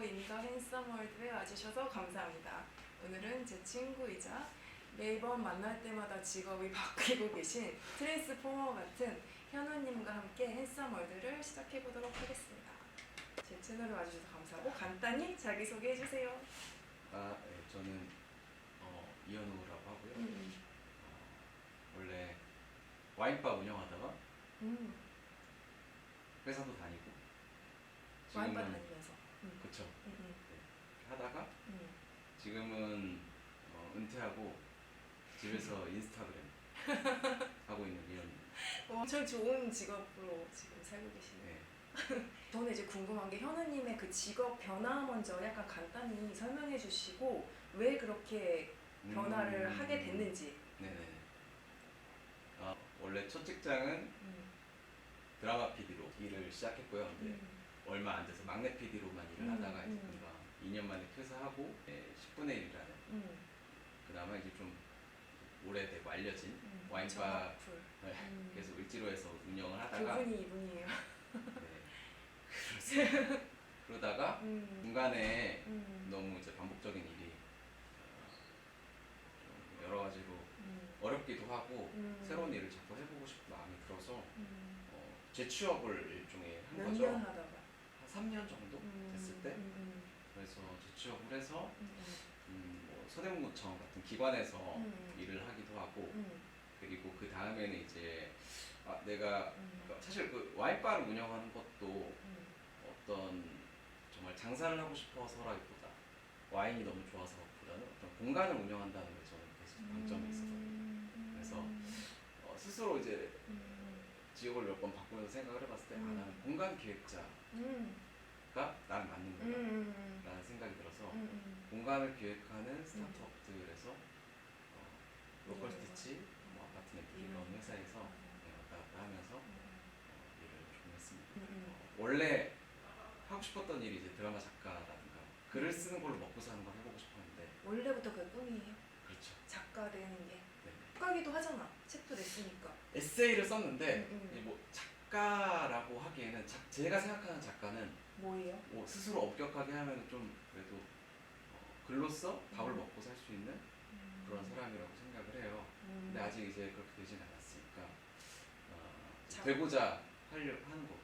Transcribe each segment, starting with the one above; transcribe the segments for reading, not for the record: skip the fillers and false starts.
인더 핸섬월드에 와주셔서 감사합니다. 오늘은 제 친구이자 매번 만날 때마다 직업이 바뀌고 계신 트랜스포머 같은 현우님과 함께 핸섬월드를 시작해보도록 하겠습니다. 제 채널에 와주셔서 감사하고 간단히 자기소개해주세요. 네, 저는 이현우라고 하고요. 원래 와인바 운영하다가 회사도 다니고 와인바 다니면서 그쵸. 네, 하다가 지금은 은퇴하고 집에서 인스타그램 하고 있는 이현우입니다. 엄청 좋은 직업으로 지금 살고 계시네요. 네. 저는 이제 궁금한 게 현우님의 그 직업 변화 먼저 약간 간단히 설명해 주시고 왜 그렇게 변화를 하게 됐는지. 네네. 원래 첫 직장은 드라마 PD로 일을 시작했고요. 근데 얼마 안 돼서 막내 PD로만 일을 하다가 이제 금방 2년 만에 퇴사하고 10분의 1이라는 그나마 이제 좀 오래되고 알려진 와인바 계속 을지로에서 운영을 하다가 그분이 이분이에요. 네, 그렇습니다. 그러다가 중간에 너무 이제 반복적인 일이 좀 여러 가지로 어렵기도 하고 새로운 일을 자꾸 해보고 싶은 마음이 들어서 재취업을 일종의 한 거죠. 몇 년 하다가? 한 3년 정도 됐을 때 그래서 재취업을 해서 뭐 서대문구청 같은 기관에서 일을 하기도 하고 그리고 그 다음에는 이제 내가 사실 그 와인바를 운영하는 것도 어떤 정말 장사를 하고 싶어서라기보다 와인이 너무 좋아서보다는 어떤 공간을 운영한다는 게 저는 계속 방점이 있었거든요. 그래서 스스로 이제 지역을 몇 번 바꾸면서 생각을 해봤을 때 나는 공간 기획자가 나랑 맞는 거야 라는 생각이 들어서 공간을 기획하는 스타트업들에서 로컬 스티치, 뭐 아파트 렌트 이런 회사에서 왔다 갔다 하면서 일을 좀 했습니다. 원래 하고 싶었던 일이 이제 드라마 작가라든가 글을 쓰는 걸로 먹고 사는 걸 해보고 싶었는데 원래부터 그 꿈이에요? 그렇죠. 작가 되는 게. 네. 작가기도 하잖아. 책도 냈으니까. 에세이를 썼는데 뭐 작가라고 하기에는 제가 생각하는 작가는 뭐예요? 뭐 스스로 엄격하게 하면 좀 그래도 글로써 밥을 먹고 살 수 있는 그런 사람이라고 생각을 해요. 근데 아직 이제 그렇게 되진 않았으니까 되고자 하는 거고.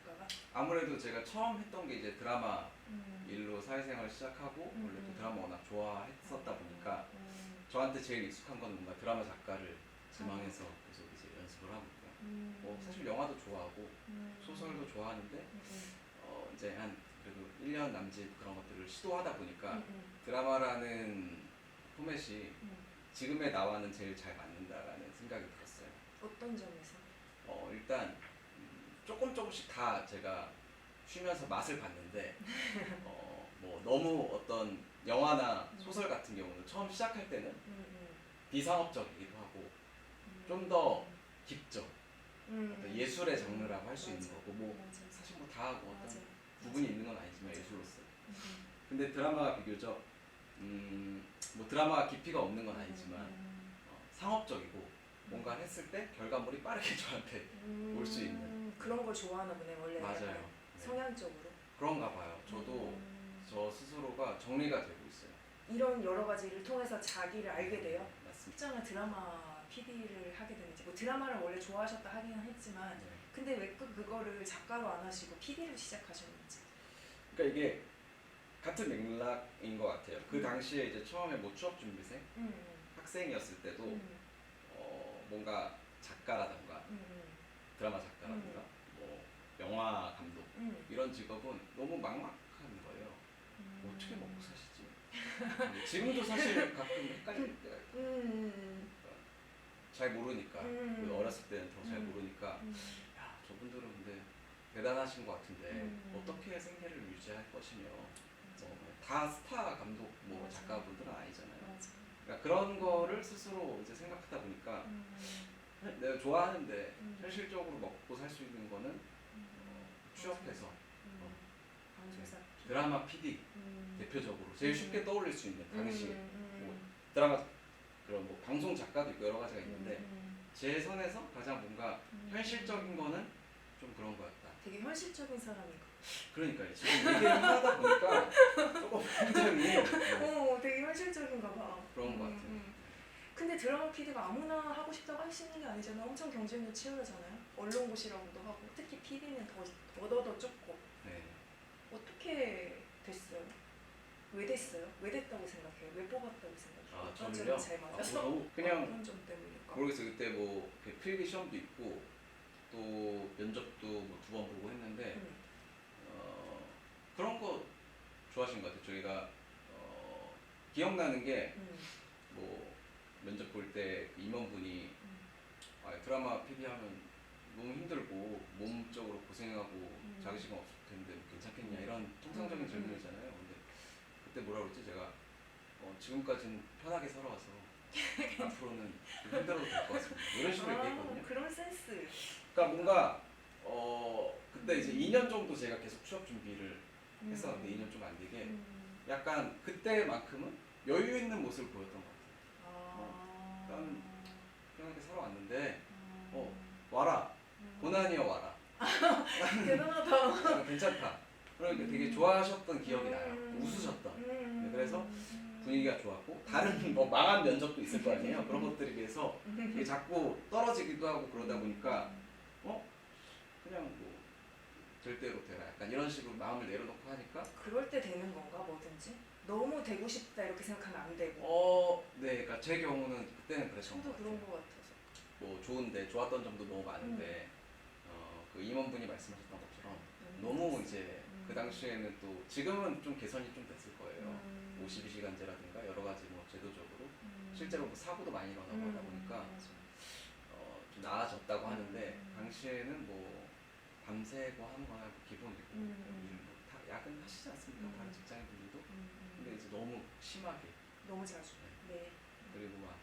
작가가? 아무래도 제가 처음 했던 게 이제 드라마 일로 사회생활을 시작하고 원래 또 드라마 워낙 좋아했었다 보니까 저한테 제일 익숙한 건 뭔가 드라마 작가를 지망해서 계속 이제 연습을 하고 있고요. 사실 영화도 좋아하고 소설도 좋아하는데 이제 한 그래도 1년 남짓 그런 것들을 시도하다 보니까 드라마라는 포맷이 지금의 나와는 제일 잘 맞는다라는 생각이 들었어요. 어떤 점에서? 일단 조금씩 다 제가 쉬면서 맛을 봤는데 뭐 너무 어떤 영화나 소설 같은 경우는 처음 시작할 때는 비상업적이기도 하고 좀 더 깊죠. 어떤 예술의 장르라고 할 수 있는 거고 뭐 사실 뭐 다 뭐 어떤 부분이 있는 건 아니지만 예술로서. 근데 드라마가 비교적 뭐 드라마가 깊이가 없는 건 아니지만 상업적이고 뭔가 했을 때 결과물이 빠르게 저한테 올 수 있는 그런 걸 좋아하나 보네 원래. 맞아요. 네. 성향적으로. 그런가 봐요. 저도 저 스스로가 정리가 되고 있어요. 이런 여러 가지 일을 통해서 자기를 알게 돼요. 맞습니다. 직장을 드라마 PD를 하게 되는지 뭐 드라마를 원래 좋아하셨다 하기는 했지만 네. 근데 왜 그거를 작가로 안 하시고 PD로 시작하셨는지. 그러니까 이게 같은 맥락인 것 같아요. 그 당시에 이제 처음에 뭐 취업준비생 학생이었을 때도 뭔가 작가라든가 드라마 작가라든가 뭐 영화 감독 이런 직업은 너무 막막한 거예요. 뭐 어떻게 먹고 사시지? 지금도 사실 가끔 헷갈릴 때가 있고 잘 모르니까 어렸을 때는 더 잘 모르니까 야 저분들은 근데 대단하신 것 같은데 어떻게 생계를 유지할 것이며 다 스타 감독 뭐 맞아. 작가분들은 아니잖아요. 맞아. 그러니까 그런 거를 스스로 이제 생각하다 보니까 내가 좋아하는데 현실적으로 먹고 살 수 있는 거는 취업해서 방송사 드라마 PD 대표적으로 제일 쉽게 떠올릴 수 있는 당시 뭐 드라마 그런 뭐 방송 작가도 있고 여러 가지가 있는데 제 선에서 가장 뭔가 현실적인 거는 좀 그런 거였다. 되게 현실적인 사람인 것 그러니까요. 지금 얘기를 하다 보니까 조금 굉장히 되게 현실적인가 봐. 그런 것 같아요. 근데 드라마 PD가 아무나 하고 싶다고 할 수 있는 게 아니잖아. 엄청 경쟁도 치열하잖아요. 언론고시라고도 하고 특히 PD는 더더더 좁고. 네. 어떻게 됐어요? 왜 됐어요? 왜 됐다고 생각해요? 왜 뽑았다고 생각해요? 아, 어떤 저는요? 점이 잘 맞아서? 그냥 어떤 점 때문일까? 모르겠어요. 그때 뭐 필기 시험도 있고 또 면접도 뭐 2번 보고 했는데 그런 거 좋아하신 것 같아요. 저희가 기억나는 게 뭐 면접 볼 때 임원분이 드라마 PD 하면 너무 힘들고 몸적으로 고생하고 자기 시간 없을 텐데 괜찮겠냐 이런 통상적인 질문이잖아요. 근데 그때 뭐라 그랬지? 제가 지금까지는 편하게 살아와서 앞으로는 좀 힘들어도 될 것 같습니다. 이런 식으로 얘기했거든요. 그런 센스. 그러니까 뭔가 그때 이제 2년 정도 제가 계속 취업 준비를 했었는데 2년 좀 안 되게 약간 그때만큼은 여유 있는 모습을 보였던 것 같아요. 나는 편하게 살아왔는데 와라 고난이여 와라 대단하다. 나는 괜찮다. 그러니까 되게 좋아하셨던 기억이 나요. 웃으셨던. 네, 그래서 분위기가 좋았고 다른 뭐 망한 면접도 있을 거 아니에요. 그런 것들에 비해서 되게 자꾸 떨어지기도 하고 그러다 보니까 그냥 뭐 될 대로 되라 약간 이런 식으로 마음을 내려놓고 하니까 그럴 때 되는 건가 뭐든지? 너무 되고 싶다 이렇게 생각하면 안 되고. 네, 그러니까 제 경우는 그때는 그랬던 저도 것 그런 같아요. 것 같아서. 뭐 좋은데 좋았던 점도 너무 많은데 그 임원분이 말씀하셨던 것처럼 너무 이제 그 당시에는 또 지금은 좀 개선이 좀 됐을 거예요. 52시간제라든가 여러 가지 뭐 제도적으로 실제로 뭐 사고도 많이 일어나고 하다 보니까 좀 나아졌다고 하는데 당시에는 뭐 밤새고 하는 거야 기본이고 다 야근하시지 않습니까? 다른 직장인분들도. 근데 이제 너무 심하게 너무 자주. 네. 그리고 막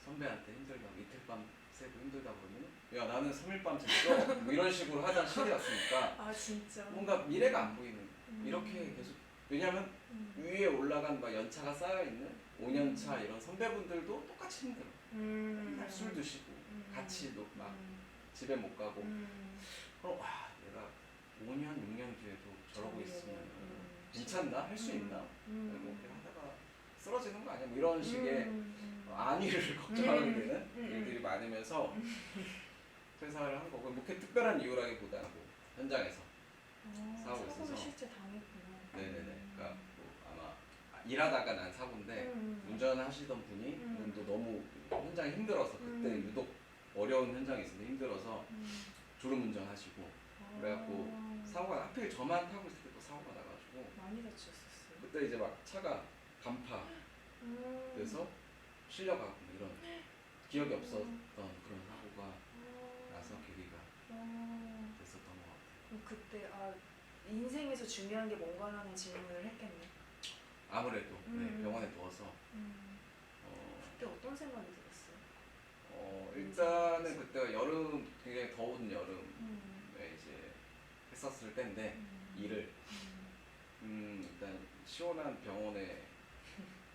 선배한테 힘들다고 이틀 밤 새고 힘들다고 그러면 야 나는 3일 밤 샜어 뭐 이런 식으로 하던 시대였으니까 아 진짜. 뭔가 미래가 안 보이는 이렇게 계속 왜냐면 위에 올라간 막 연차가 쌓여있는 5년차 이런 선배분들도 똑같이 힘들어. 맨날 술 드시고 같이 막 집에 못 가고 그럼 와 내가 5년 6년 뒤에도 저러고 있으면 괜찮나? 할 수 있나? 이렇게 하다가 쓰러지는 거 아니야? 뭐 이런 식의 안위를 걱정하게 되는 일들이 많으면서 퇴사를 한 거고 뭐 그렇게 특별한 이유라기보다는 뭐 현장에서 사고가 있어서 실제 당했구나. 네네네. 그러니까 뭐 아마 일하다가 난 사고인데 운전하시던 분이 또 너무 현장이 힘들어서 그때 유독 어려운 현장이 있었는데 힘들어서 졸음 운전하시고 그래갖고 사고가 하필 저만 타고 있을 때 또 사고가 나가지고 많이 다쳤었어요. 그때 이제 막 차가 간파 그래서 실려가고 뭐 이런 기억이 없었던 그런 사고가 나서 계기가 됐었던 것 같아요. 그럼 그때 인생에서 중요한 게 뭔가라는 질문을 했겠네. 아무래도 네, 병원에 누워서 그때 어떤 생각이 들었어요? 일단은 그때가 여름 굉장히 더운 여름에 이제 했었을 때인데 일을 일단 시원한 병원에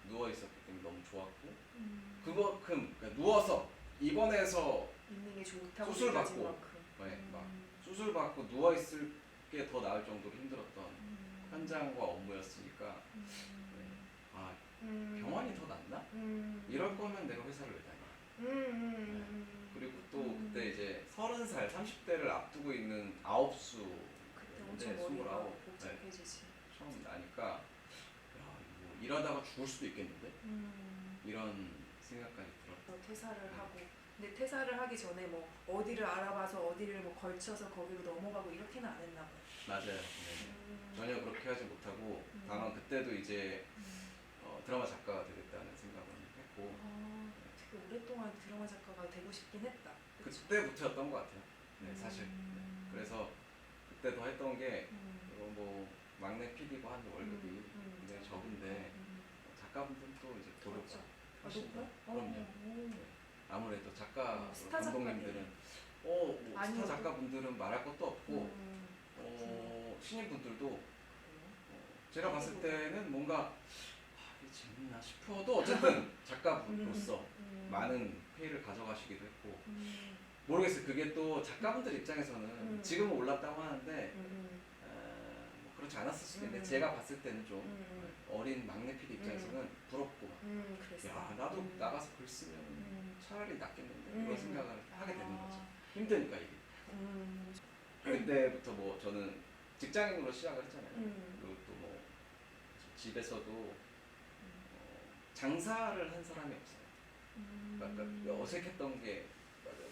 누워 있었기 때문에 너무 좋았고 그만큼 그러니까 누워서 입원해서 있는 게 좋다고 수술 느껴진 받고, 만큼. 네, 막 수술 받고 누워 있을 게 더 나을 정도로 힘들었던 현장과 업무였으니까 병원이 더 낫나? 이럴 거면 내가 회사를 왜 다녀? 그리고 또 그때 이제 30살 30대를 앞두고 있는 아홉수 그때 엄청 머리가 복잡해지지. 처음 나니까 야 이거 일하다가 죽을 수도 있겠는데? 이런 생각까지 들었어요. 퇴사를 하고 근데 퇴사를 하기 전에 뭐 어디를 알아봐서 어디를 뭐 걸쳐서 거기로 넘어가고 이렇게는 안 했나 봐요. 맞아요. 네. 전혀 그렇게 하지 못하고 다만 그때도 이제 드라마 작가가 되겠다는 생각을 했고 되게 오랫동안 드라마 작가가 되고 싶긴 했다. 그쵸? 그때부터였던 것 같아요. 네, 사실. 네. 그래서 그때 더 했던 게 뭐 막내 PD고 한 월급이 굉장히 적은데 작가분들은 또 이제 고려가 훨씬 더 그럼요. 네. 아무래도 작가 스타 감독님들은 뭐 스타 아니어도? 작가분들은 말할 것도 없고 신인분들도 제가 봤을 때는 뭔가 이게 재밌나 싶어도 어쨌든 작가분으로서 많은 페이를 가져가시기도 했고 모르겠어요. 그게 또 작가분들 입장에서는 지금은 올랐다고 하는데 그렇지 않았을 수도 있는데 제가 봤을 때는 좀 음. 어린 막내 PD 입장에서는 부럽고 막 그랬어. 야 나도 나가서 글 쓰면 차라리 낫겠는데 이런 생각을 하게 되는 아. 거죠. 힘드니까 이게. 그때부터 뭐 저는 직장인으로 시작을 했잖아요. 그리고 또 뭐 집에서도 장사를 한 사람이 없어요. 그러니까 어색했던 게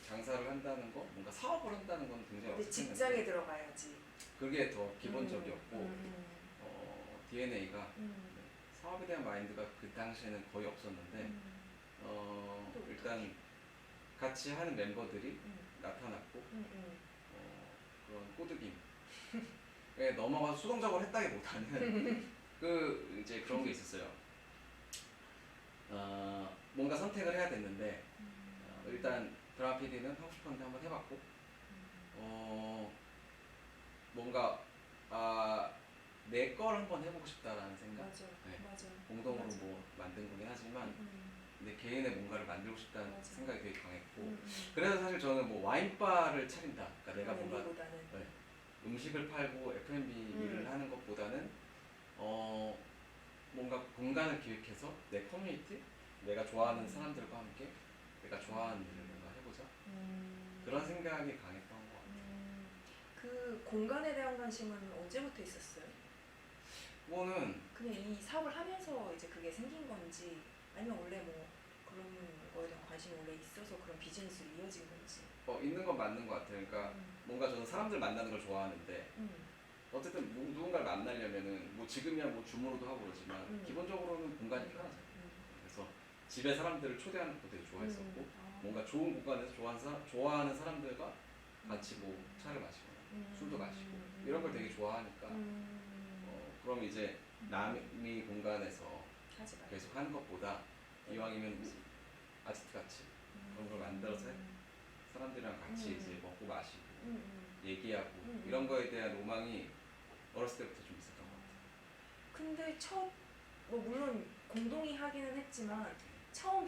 장사를 한다는 거, 뭔가 사업을 한다는 건 굉장히 근데 어색했는데 직장에 들어가야지. 그게 더 기본적이었고 음. DNA가 사업에 대한 마인드가 그 당시에는 거의 없었는데 일단 같이 하는 멤버들이 나타났고 그런 꼬드김 에 넘어가서 수동적으로 했다기보다는 그 이제 그런 게 있었어요. 뭔가 선택을 해야 됐는데 일단 드라마 PD는 하고 싶었는데 한번 해봤고 뭔가 내 걸 한번 해보고 싶다라는 생각. 맞아. 네. 맞아. 공동으로 맞아. 뭐 만든 거긴 하지만 내 개인의 뭔가를 만들고 싶다는 맞아. 생각이 되게 강했고 그래서 사실 저는 뭐 와인바를 차린다. 그러니까 내가 뭔가 보다는 음식을 팔고 F&B 일을 하는 것보다는 뭔가 공간을 기획해서 내 커뮤니티, 내가 좋아하는 사람들과 함께 내가 좋아하는 일을 뭔가 해보자 그런 생각이 강했던 것 같아요. 그 공간에 대한 관심은 언제부터 있었어요? 그거는 그냥 이 사업을 하면서 이제 그게 생긴 건지 아니면 원래 뭐 그런 거에 대한 관심이 원래 있어서 그런 비즈니스로 이어진 건지. 있는 건 맞는 것 같아요. 그러니까 뭔가 저는 사람들 만나는 걸 좋아하는데 어쨌든 누군가를 만나려면은 뭐 지금이야 뭐 줌으로도 하고 그러지만 기본적으로는 공간이 편하잖아요. 그래서 집에 사람들을 초대하는 것도 되게 좋아했었고 뭔가 좋은 공간에서 좋아하는 사람들과 같이 뭐 차를 마시거나 술도 마시고 이런 걸 되게 좋아하니까 그럼 이제 남이 공간에서 계속 하는 것보다 이왕이면 아지트 같이 그런 걸 만들어서 사람들이랑 같이 이제 먹고 마시고 얘기하고 이런 거에 대한 로망이 어렸을 때부터 좀 있었던 것 같아요. 근데 뭐 물론 공동이 하기는 했지만 처음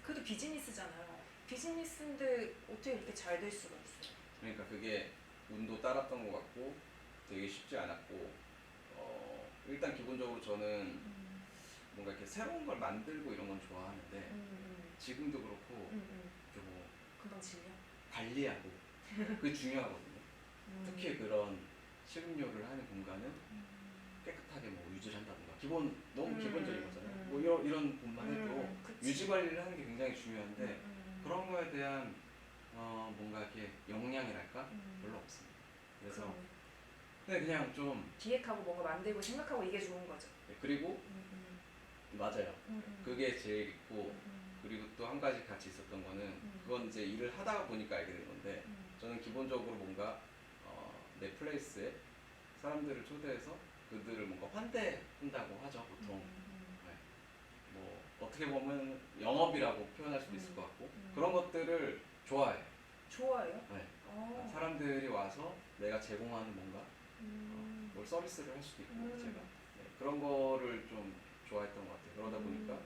그래도 비즈니스잖아요. 비즈니스인데 어떻게 이렇게 잘 될 수가 있어요? 그러니까 그게 운도 따랐던 것 같고 되게 쉽지 않았고 일단 기본적으로 저는 뭔가 이렇게 새로운 걸 만들고 이런 건 좋아하는데 지금도 그렇고 이렇게 뭐 금방 질려? 관리하고 그게 중요하거든요. 특히 그런 식음료를 하는 공간은 깨끗하게 뭐 유지를 한다든가 너무 기본적인 거잖아요. 뭐 이런 것만 해도 유지 관리를 하는 게 굉장히 중요한데 그런 거에 대한 뭔가 이렇게 역량이랄까 별로 없습니다. 그래서 그냥 좀 기획하고 뭔가 만들고 생각하고 이게 좋은 거죠. 그리고 맞아요. 그게 제일 있고 그리고 또 한 가지 같이 있었던 거는 그건 이제 일을 하다가 보니까 알게 된 건데 저는 기본적으로 뭔가 내 플레이스에 사람들을 초대해서 그들을 뭔가 환대한다고 하죠 보통. 네. 뭐 어떻게 보면 영업이라고 표현할 수도 있을 것 같고 그런 것들을 좋아해요. 좋아해요? 네. 사람들이 와서 내가 제공하는 뭔가 뭘 서비스를 할 수도 있고 제가 그런 거를 좀 좋아했던 것 같아요. 그러다 보니까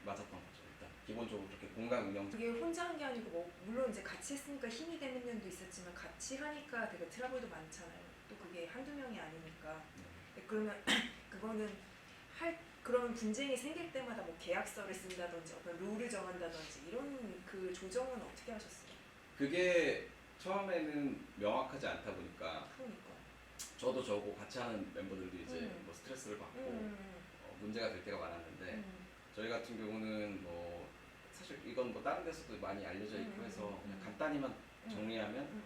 맞았던 거죠. 일단 기본적으로 그렇게 공간 운영 그게 혼자 한 게 아니고 뭐 물론 이제 같이 했으니까 힘이 되는 면도 있었지만 같이 하니까 되게 트러블도 많잖아요. 또 그게 한두 명이 아니니까. 그러면 그거는 그런 분쟁이 생길 때마다 뭐 계약서를 쓴다든지 어떤 룰을 정한다든지 이런 그 조정은 어떻게 하셨어요? 그게 처음에는 명확하지 않다 보니까 그러니까. 저도 저고 같이 하는 멤버들도 이제 뭐 스트레스를 받고 문제가 될 때가 많았는데 저희 같은 경우는 뭐 사실 이건 뭐 다른 데서도 많이 알려져 있고 해서 그냥 간단히만 정리하면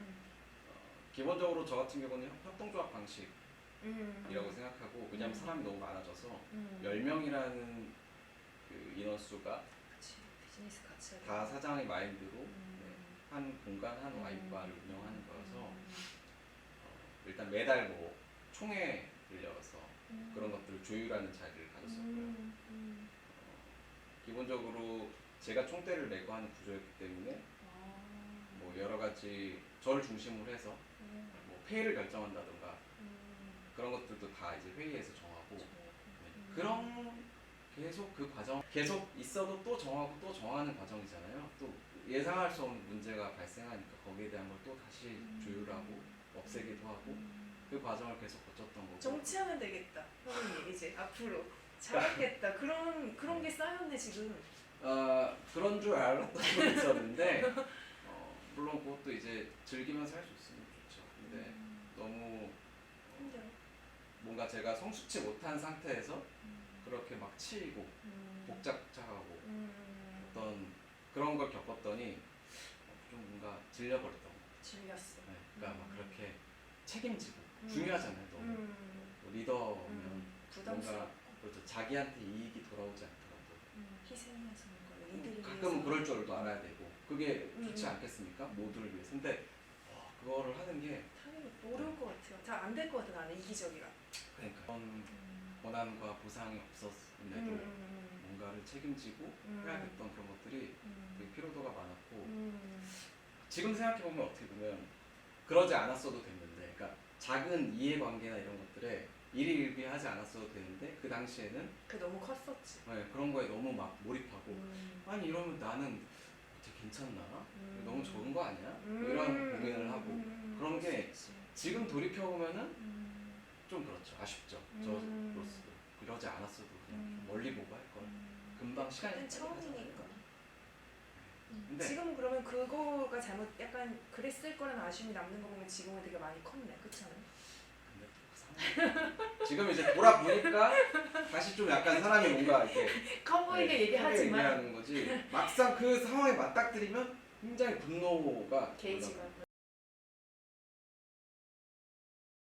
기본적으로 저 같은 경우는 협동조합 방식이라고 생각하고 왜냐하면 사람이 너무 많아져서 10명이라는 그 인원수가 그치. 비즈니스 같이 다 사장의 마인드로 한 공간 한 와인바를 운영하는 거여서 일단 매달 뭐 총회를 열어서 그런 것들을 조율하는 자리를 가졌었고요. 기본적으로 제가 총대를 메고 하는 구조였기 때문에 뭐 여러 가지 저를 중심으로 해서 뭐 페이를 결정한다던가 그런 것들도 다 이제 회의에서 정하고 그런 계속 그 과정 계속 있어도 또 정하고 또 정하는 과정이잖아요. 또 예상할 수 없는 문제가 발생하니까 거기에 대한 걸 또 다시 조율하고 없애기도 하고 그 과정을 계속 거쳤던 거고. 정치하면 되겠다. 형님 이제 앞으로 잘했겠다. 그런 게 쌓였네 지금. 그런 줄 알았던 거 있었는데 물론 그것도 이제 즐기면서 할 수 있으면 좋죠. 근데 너무 힘들어. 뭔가 제가 성숙치 못한 상태에서 그렇게 막 치이고 복잡하고 어떤 그런 걸 겪었더니 좀 뭔가 질려버렸던 것 같아요. 질렸어. 네, 그러니까 막 그렇게 책임지고 중요하잖아요. 너무 뭐 리더면 부담스럽고. 뭔가 그렇죠. 자기한테 이익이 돌아오지 않더라도 희생해서 뭔가 이들을 가끔은 위해서. 그럴 줄도 알아야 되고 그게 좋지 음. 않겠습니까? 모두를 위해서. 근데 그거를 하는 게 당연히 모를 것 같아요. 잘 안 될 것 같아 나는 이기적이라. 그러니까 그런 고난과 보상이 없었음에도 뭔가를 책임지고 해야겠던 그런 것들이 되게 피로도가 많았고 지금 생각해보면 어떻게 보면 그러지 않았어도 됐는데 그러니까 작은 이해관계나 이런 것들에 일희일비하지 않았어도 되는데 그 당시에는 그게 너무 컸었지. 그런 거에 너무 막 몰입하고 아니 이러면 나는 어떻게 괜찮나? 너무 좋은 거 아니야? 뭐 이런 고민을 하고 그런 게 지금 돌이켜보면은 좀 그렇죠. 아쉽죠. 저로서 그러지 않았어도 그냥 좀 멀리 보고 할 걸. 금방 시간이 그땐 빨리 처음이니까. 가잖아요. 근데 지금 그러면 그거가 잘못 약간 그랬을 거라는 아쉬움이 남는 거 보면 지금은 되게 많이 컸네. 그렇지 않아요? 근데 또그 상황이 지금 이제 돌아보니까 다시 좀 약간 사람이 뭔가 이렇게 커보이게 크게 얘기하지만 얘기하는 거지 막상 그 상황에 맞닥뜨리면 굉장히 분노가 게이지가 올라가요.